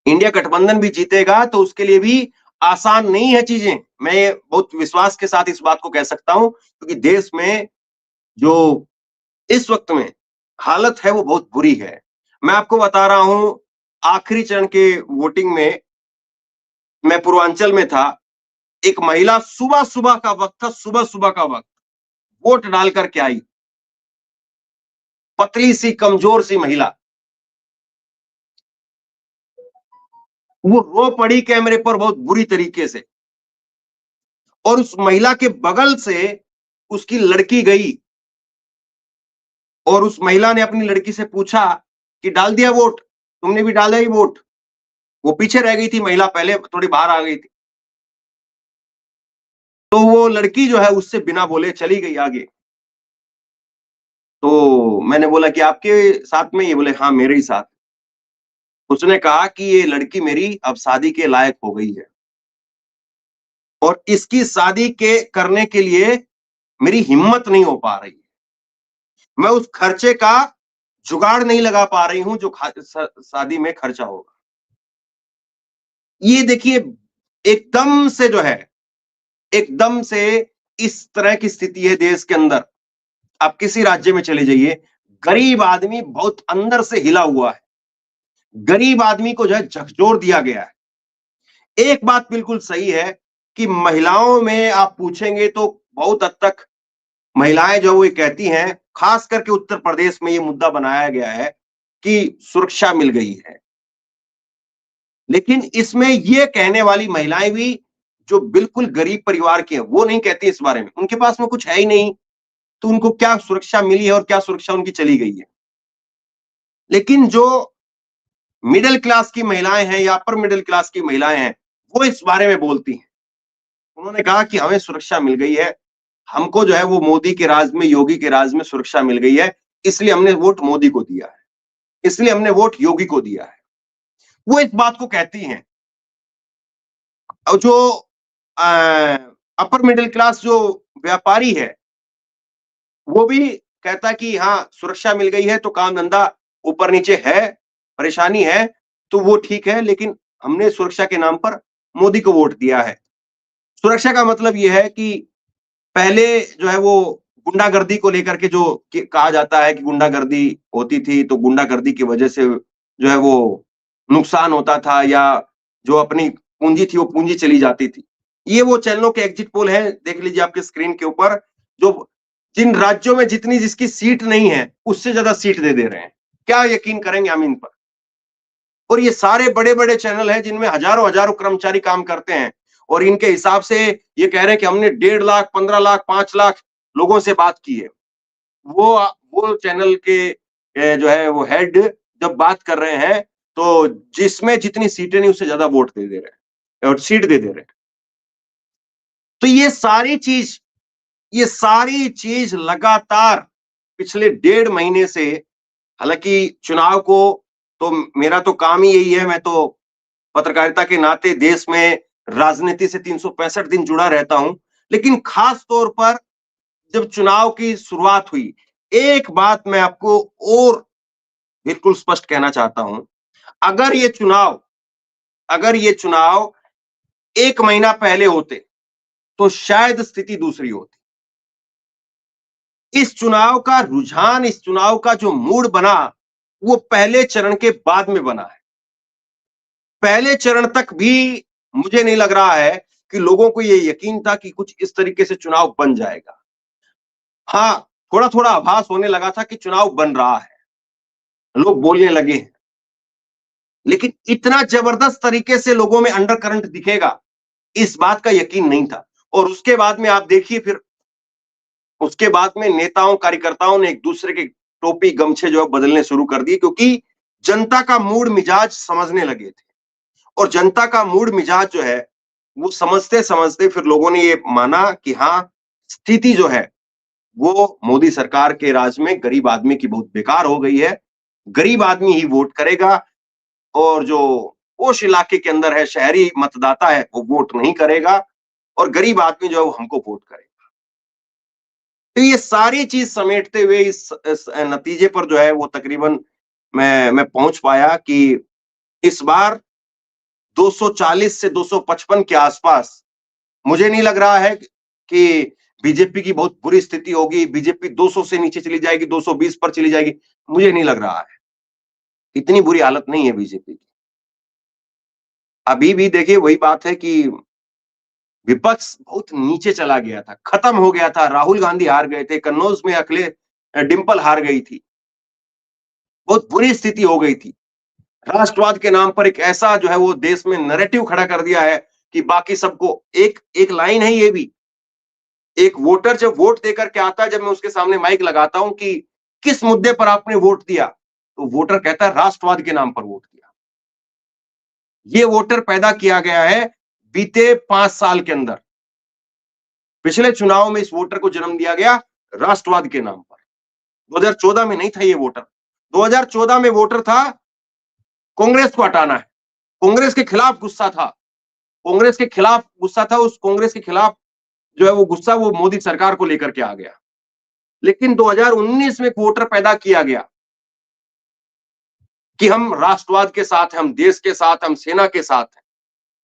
इंडिया गठबंधन भी जीतेगा तो उसके लिए भी आसान नहीं है चीजें। मैं बहुत विश्वास के साथ इस बात को कह सकता हूं, क्योंकि देश में जो इस वक्त में हालत है वो बहुत बुरी है। मैं आपको बता रहा हूं, आखिरी चरण के वोटिंग में मैं पूर्वांचल में था। एक महिला सुबह सुबह का वक्त था, सुबह सुबह का वक्त, वोट डाल करके आई। पतली सी कमजोर सी महिला, वो रो पड़ी कैमरे पर बहुत बुरी तरीके से। और उस महिला के बगल से उसकी लड़की गई और उस महिला ने अपनी लड़की से पूछा कि डाल दिया वोट, तुमने भी डाला ही वोट। वो पीछे रह गई थी महिला, पहले थोड़ी बाहर आ गई थी। तो वो लड़की जो है उससे बिना बोले चली गई आगे। तो मैंने बोला कि आपके साथ में? ये बोले हाँ मेरे ही साथ। उसने कहा कि ये लड़की मेरी अब शादी के लायक हो गई है और इसकी शादी के करने के लिए मेरी हिम्मत नहीं हो पा रही है। मैं उस खर्चे का जुगाड़ नहीं लगा पा रही हूं जो शादी में खर्चा होगा। ये देखिए, एकदम से जो है, एकदम से इस तरह की स्थिति है देश के अंदर। आप किसी राज्य में चले जाइए, गरीब आदमी बहुत अंदर से हिला हुआ है। गरीब आदमी को जो है झकझोर दिया गया है। एक बात बिल्कुल सही है कि महिलाओं में आप पूछेंगे तो बहुत हद तक महिलाएं जो वो ये कहती हैं, खास करके उत्तर प्रदेश में ये मुद्दा बनाया गया है कि सुरक्षा मिल गई है। लेकिन इसमें ये कहने वाली महिलाएं भी जो बिल्कुल गरीब परिवार की हैं, वो नहीं कहती इस बारे में। उनके पास में कुछ है ही नहीं, तो उनको क्या सुरक्षा मिली है और क्या सुरक्षा उनकी चली गई है। लेकिन जो मिडिल क्लास की महिलाएं हैं या अपर मिडिल क्लास की महिलाएं हैं, वो इस बारे में बोलती हैं। उन्होंने कहा कि हमें सुरक्षा मिल गई है, हमको जो है वो मोदी के राज में, योगी के राज में सुरक्षा मिल गई है, इसलिए हमने वोट मोदी को दिया है, इसलिए हमने वोट योगी को दिया है। वो इस बात को कहती हैं। और जो अपर मिडिल क्लास जो व्यापारी है, वो भी कहता कि हाँ सुरक्षा मिल गई है तो काम धंधा ऊपर नीचे है, परेशानी है तो वो ठीक है, लेकिन हमने सुरक्षा के नाम पर मोदी को वोट दिया है। सुरक्षा का मतलब ये है कि पहले जो है वो गुंडागर्दी को लेकर के जो कहा जाता है कि गुंडागर्दी होती थी, तो गुंडागर्दी की वजह से जो है वो नुकसान होता था या जो अपनी पूंजी थी वो पूंजी चली जाती थी। ये वो चैनलों के एग्जिट पोल है, देख लीजिए आपके स्क्रीन के ऊपर। जो जिन राज्यों में जितनी जिसकी सीट नहीं है उससे ज्यादा सीट दे रहे हैं। क्या यकीन करेंगे हम इन पर? और ये सारे बड़े बड़े चैनल हैं जिनमें हजारों हजारों कर्मचारी काम करते हैं और इनके हिसाब से ये कह रहे हैं कि हमने 1.5 लाख, 15 लाख, 5 लाख लोगों से बात की है। वो चैनल के जो है वो हेड जब बात कर रहे हैं तो जिसमें जितनी सीटें नहीं उससे ज्यादा वोट दे रहे हैं और सीट दे रहे हैं। तो ये सारी चीज लगातार पिछले 1.5 महीने से, हालांकि चुनाव को तो मेरा तो काम ही यही है, मैं तो पत्रकारिता के नाते देश में राजनीति से 365 दिन जुड़ा रहता हूं। लेकिन खास तौर पर जब चुनाव की शुरुआत हुई, एक बात मैं आपको और बिल्कुल स्पष्ट कहना चाहता हूं। अगर ये चुनाव अगर ये चुनाव 1 महीना पहले होते तो शायद स्थिति दूसरी होती। इस चुनाव का रुझान, इस चुनाव का जो मूड बना, वो पहले चरण के बाद में बना है। पहले चरण तक भी मुझे नहीं लग रहा है कि लोगों को ये यकीन था कि कुछ इस तरीके से चुनाव बन जाएगा। हाँ, थोड़ा थोड़ा आभास होने लगा था कि चुनाव बन रहा है, लोग बोलने लगे हैं। लेकिन इतना जबरदस्त तरीके से लोगों में अंडर करंट दिखेगा, इस बात का यकीन नहीं था। और उसके बाद में आप देखिए, फिर उसके बाद में नेताओं कार्यकर्ताओं ने एक दूसरे के टोपी गमछे जो है बदलने शुरू कर दिए, क्योंकि जनता का मूड मिजाज समझने लगे थे। और जनता का मूड मिजाज जो है वो समझते समझते फिर लोगों ने ये माना कि हाँ, स्थिति जो है वो मोदी सरकार के राज में गरीब आदमी की बहुत बेकार हो गई है। गरीब आदमी ही वोट करेगा और जो उस इलाके के अंदर है, शहरी मतदाता है, वो वोट नहीं करेगा और गरीब आदमी जो है वो हमको वोट करेगा। तो ये सारी चीज समेटते हुए इस नतीजे पर जो है वो तकरीबन मैं पहुंच पाया कि इस बार 240 से 255 के आसपास, मुझे नहीं लग रहा है कि बीजेपी की बहुत बुरी स्थिति होगी, बीजेपी 200 से नीचे चली जाएगी, 220 पर चली जाएगी, मुझे नहीं लग रहा है। इतनी बुरी हालत नहीं है बीजेपी की। अभी भी देखिए वही बात है कि विपक्ष बहुत नीचे चला गया था, खत्म हो गया था। राहुल गांधी हार गए थे, कन्नौज में डिंपल हार गई थी, बहुत बुरी स्थिति हो गई थी। राष्ट्रवाद के नाम पर एक ऐसा जो है वो देश में नैरेटिव खड़ा कर दिया है कि बाकी सबको एक एक लाइन है ये भी, एक वोटर जब वोट देकर के आता है, जब मैं उसके सामने माइक लगाता हूं कि किस मुद्दे पर आपने वोट दिया, तो वोटर कहता है राष्ट्रवाद के नाम पर वोट दिया। ये वोटर पैदा किया गया है बीते 5 साल के अंदर। पिछले चुनाव में इस वोटर को जन्म दिया गया राष्ट्रवाद के नाम पर। 2014 में नहीं था ये वोटर। 2014 में वोटर था कांग्रेस को हटाना है, कांग्रेस के खिलाफ गुस्सा था, कांग्रेस के खिलाफ गुस्सा था, उस कांग्रेस के खिलाफ जो है वो गुस्सा वो मोदी सरकार को लेकर के आ गया। लेकिन 2019 में एक वोटर पैदा किया गया कि हम राष्ट्रवाद के साथ हैं, हम देश के साथ, हम सेना के साथ हैं।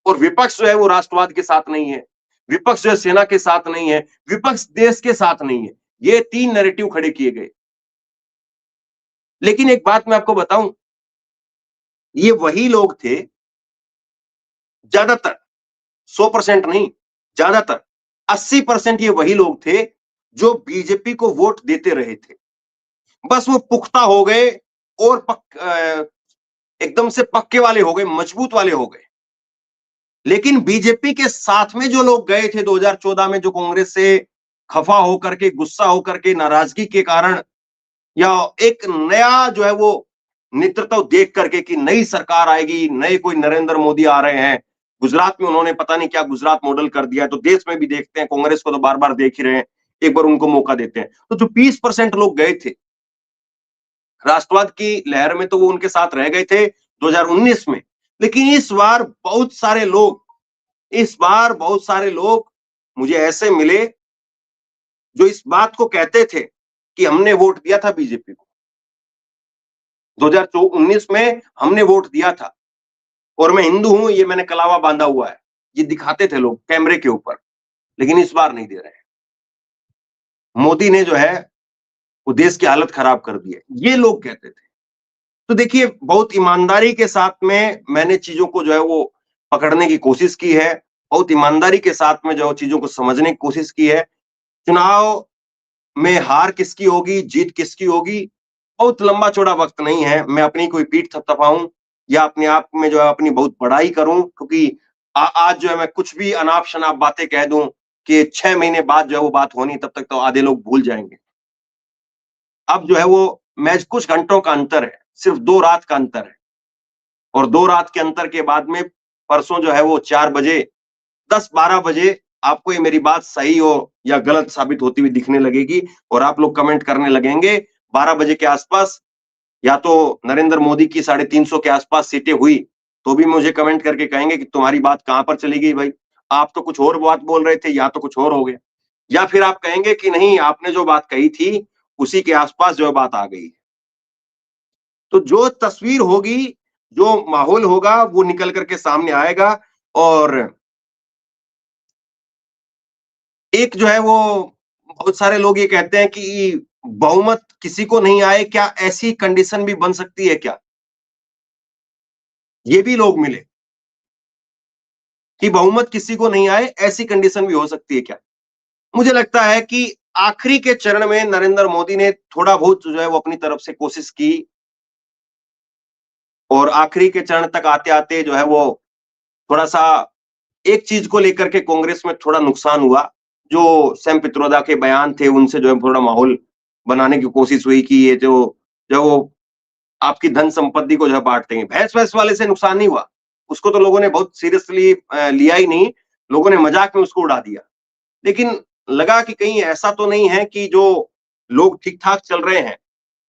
और विपक्ष जो है वो राष्ट्रवाद के साथ नहीं है, विपक्ष जो है सेना के साथ नहीं है, विपक्ष देश के साथ नहीं है। ये 3 नैरेटिव खड़े किए गए। लेकिन एक बात मैं आपको बताऊं, ये वही लोग थे, ज्यादातर 100% नहीं, ज्यादातर 80% ये वही लोग थे जो बीजेपी को वोट देते रहे थे। बस वो पुख्ता हो गए और एकदम से पक्के वाले हो गए, मजबूत वाले हो गए। लेकिन बीजेपी के साथ में जो लोग गए थे 2014 में, जो कांग्रेस से खफा होकर के, गुस्सा होकर के, नाराजगी के कारण, या एक नया जो है वो नेतृत्व देख करके कि नई सरकार आएगी, नए कोई नरेंद्र मोदी आ रहे हैं। गुजरात में उन्होंने पता नहीं क्या गुजरात मॉडल कर दिया, तो देश में भी देखते हैं, कांग्रेस को तो बार बार देख ही रहे हैं, एक बार उनको मौका देते हैं। तो जो 20% लोग गए थे राष्ट्रवाद की लहर में, तो वो उनके साथ रह गए थे 2019 में। लेकिन इस बार बहुत सारे लोग मुझे ऐसे मिले जो इस बात को कहते थे कि हमने वोट दिया था बीजेपी को, 2019 में हमने वोट दिया था और मैं हिंदू हूं, ये मैंने कलावा बांधा हुआ है, ये दिखाते थे लोग कैमरे के ऊपर। लेकिन इस बार नहीं दे रहे हैं। मोदी ने जो है वो देश की हालत खराब कर दी है, ये लोग कहते थे। तो देखिए बहुत ईमानदारी के साथ में मैंने चीजों को जो है वो पकड़ने की कोशिश की है, बहुत ईमानदारी के साथ में जो चीजों को समझने की कोशिश की है। चुनाव में हार किसकी होगी, जीत किसकी होगी, बहुत लंबा चौड़ा वक्त नहीं है। मैं अपनी कोई पीठ थपथपाऊं या अपने आप में जो है अपनी बहुत बड़ाई करूं, क्योंकि आज जो है मैं कुछ भी अनाप शनाप बातें कह दूं कि 6 महीने बाद जो है वो बात होनी, तब तक तो आधे लोग भूल जाएंगे। अब जो है वो मैच कुछ घंटों का अंतर है, सिर्फ 2 रात का अंतर है, और 2 रात के अंतर के बाद में परसों जो है वो 4 बजे, 10-12 बजे आपको ये मेरी बात सही हो या गलत साबित होती हुई दिखने लगेगी और आप लोग कमेंट करने लगेंगे 12 बजे के आसपास। या तो नरेंद्र मोदी की 350 के आसपास सीटें हुई तो भी मुझे कमेंट करके कहेंगे कि तुम्हारी बात कहां पर चली गई भाई, आप तो कुछ और बात बोल रहे थे, या तो कुछ और हो गया। या फिर आप कहेंगे कि नहीं, आपने जो बात कही थी उसी के आसपास जो बात आ गई। तो जो तस्वीर होगी, जो माहौल होगा, वो निकल करके सामने आएगा। और एक जो है वो बहुत सारे लोग ये कहते हैं कि बहुमत किसी को नहीं आए, क्या ऐसी कंडीशन भी बन सकती है क्या? ये भी लोग मिले कि बहुमत किसी को नहीं आए, ऐसी कंडीशन भी हो सकती है क्या? मुझे लगता है कि आखिरी के चरण में नरेंद्र मोदी ने थोड़ा बहुत जो है वो अपनी तरफ से कोशिश की, और आखिरी के चरण तक आते-आते जो है वो थोड़ा-सा एक चीज को लेकर के कांग्रेस में थोड़ा नुकसान हुआ। जो सैम पित्रोदा के बयान थे, उनसे जो है थोड़ा माहौल बनाने की कोशिश हुई कि ये जो वो आपकी धन संपत्ति को जो है बांटते हैं। भैंस-वैस वाले से नुकसान नहीं हुआ। उसको तो लोगों ने बहुत सीरियसली लिया ही नहीं, लोगों ने मजाक में उसको उड़ा दिया। लेकिन लगा कि कहीं ऐसा तो नहीं है कि जो लोग ठीक-ठाक चल रहे हैं,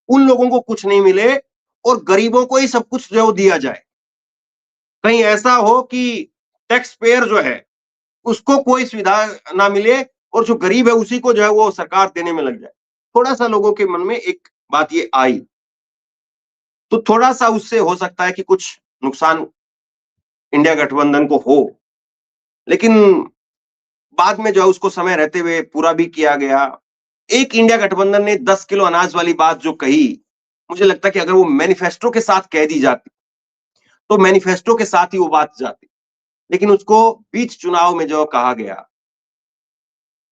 उन लोगों को कुछ नहीं मिले और गरीबों को ही सब कुछ जो है वो दिया जाए। कहीं ऐसा हो कि टैक्स पेयर जो है उसको कोई सुविधा ना मिले और जो गरीब है उसी को जो है वो सरकार देने में लग जाए। थोड़ा-सा लोगों के मन में एक बात ये आई, तो थोड़ा-सा उससे हो सकता है कि कुछ नुकसान इंडिया गठबंधन को हो, लेकिन बाद में जो है उसको समय रहते हुए पूरा भी किया गया। एक इंडिया गठबंधन ने 10 किलो अनाज वाली बात जो कही, मुझे लगता है कि अगर वो मैनिफेस्टो के साथ कह दी जाती, तो मैनिफेस्टो के साथ ही वो बात जाती। लेकिन उसको बीच चुनाव में जो कहा गया,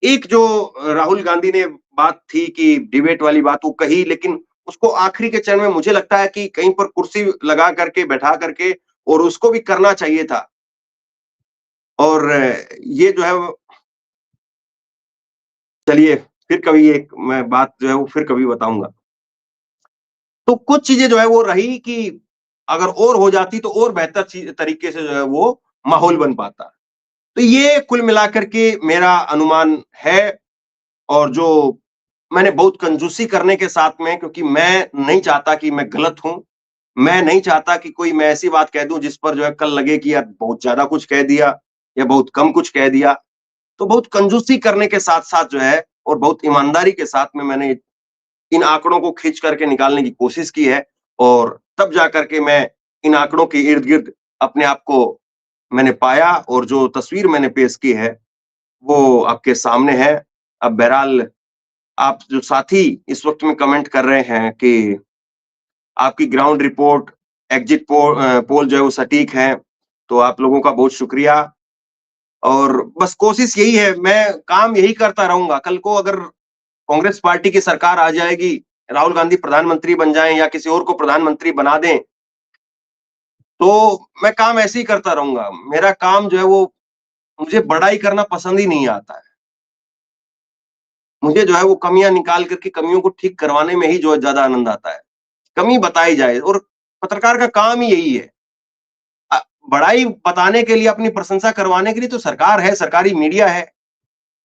एक जो राहुल गांधी ने बात थी कि डिबेट वाली बात वो कही, लेकिन उसको आखिरी के चरण में मुझे लगता है कि कहीं पर कुर्सी लगा करके, बैठा करके और उसको भी करना चाहिए था। और ये जो है चलिए फिर कभी एक मैं बात जो है वो फिर कभी बताऊँगा। तो कुछ चीज़ें जो है वो रही कि अगर और हो जाती तो और बेहतर तरीके से जो है वो माहौल बन पाता। तो ये कुल मिलाकर के मेरा अनुमान है और जो मैंने बहुत कंजूसी करने के साथ में, क्योंकि मैं नहीं चाहता कि मैं गलत हूँ। मैं नहीं चाहता कि कोई मैं ऐसी बात कह दूँ जिस पर जो है कल लगे कि यार बहुत ज़्यादा कुछ कह दिया या बहुत कम कुछ कह दिया। तो बहुत कंजूसी करने के साथ-साथ जो है और बहुत ईमानदारी के साथ में मैंने इन आंकड़ों को खींच करके निकालने की कोशिश की है और तब जाकर के मैं इन आंकड़ों के इर्द-गिर्द अपने आप को मैंने पाया और जो तस्वीर मैंने पेश की है, वो आपके सामने है। अब बहरहाल आप जो साथी इस वक़्त में कमेंट कर रहे हैं कि आपकी ग्राउंड रिपोर्ट, पोल जो है वो सटीक है, तो आप लोगों का बहुत शुक्रिया और बस कोशिश यही है, मैं काम यही करता रहूँगा। कल को अगर कांग्रेस पार्टी की सरकार आ जाएगी, राहुल गांधी प्रधानमंत्री बन जाएँ या किसी और को प्रधानमंत्री बना दें, तो मैं काम ऐसे ही करता रहूँगा। मेरा काम जो है वो मुझे बड़ाई करना पसंद ही नहीं आता है। मुझे जो है वो कमियाँ निकाल कर के कमियों को ठीक करवाने में ही जो है ज़्यादा आनंद आता है। कमी बताई जाए और पत्रकार का काम ही यही है। अ, बड़ाई बताने के लिए, अपनी प्रशंसा करवाने के लिए तो सरकार है, सरकारी मीडिया है।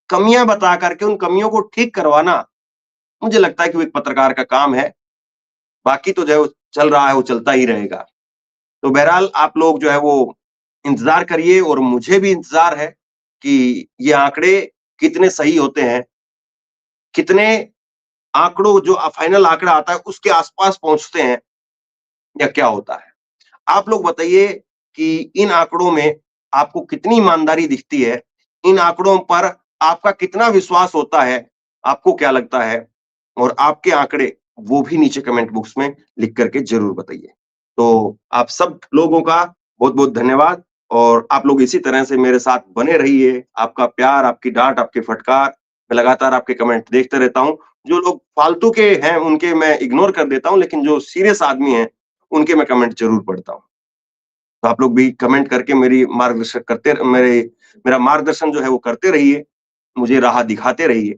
कमियाँ बता कर के उन कमियों को ठीक करवाना, मुझे लगता है कि वो एक पत्रकार का काम है। बाकी तो जो है वो चल रहा है, वो चलता ही रहेगा। तो बहरहाल आप लोग जो है वो इंतज़ार करिए और मुझे भी इंतज़ार है कि ये आंकड़े कितने सही होते हैं, कितने आंकड़ों जो फाइनल आंकड़ा आता है उसके आस-पास पहुँचते हैं या क्या होता है? आप लोग बताइए कि इन आंकड़ों में आपको कितनी ईमानदारी दिखती है? इन आंकड़ों पर आपका कितना विश्वास होता है? आपको क्या लगता है? और आपके आंकड़े वो भी नीचे कमेंट बॉक्स में लिख कर के ज़रूर बताइए। तो आप सब लोगों का बहुत-बहुत धन्यवाद और आप लोग इसी तरह से मेरे साथ बने रहिए। आपका प्यार, आपकी डाँट, आपके फटकार, मैं लगातार आपके कमेंट देखते रहता हूँ। जो लोग फालतू के हैं, उनके मैं इग्नोर कर देता हूँ, लेकिन जो सीरियस आदमी हैं, उनके मैं कमेंट ज़रूर पढ़ता हूँ। तो आप लोग भी कमेंट करके मेरा मार्गदर्शन जो है वो करते रहिए, मुझे राह दिखाते रहिए।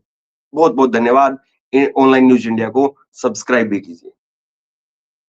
बहुत-बहुत धन्यवाद। ऑनलाइन न्यूज़ इंडिया को सब्सक्राइब भी कीजिए।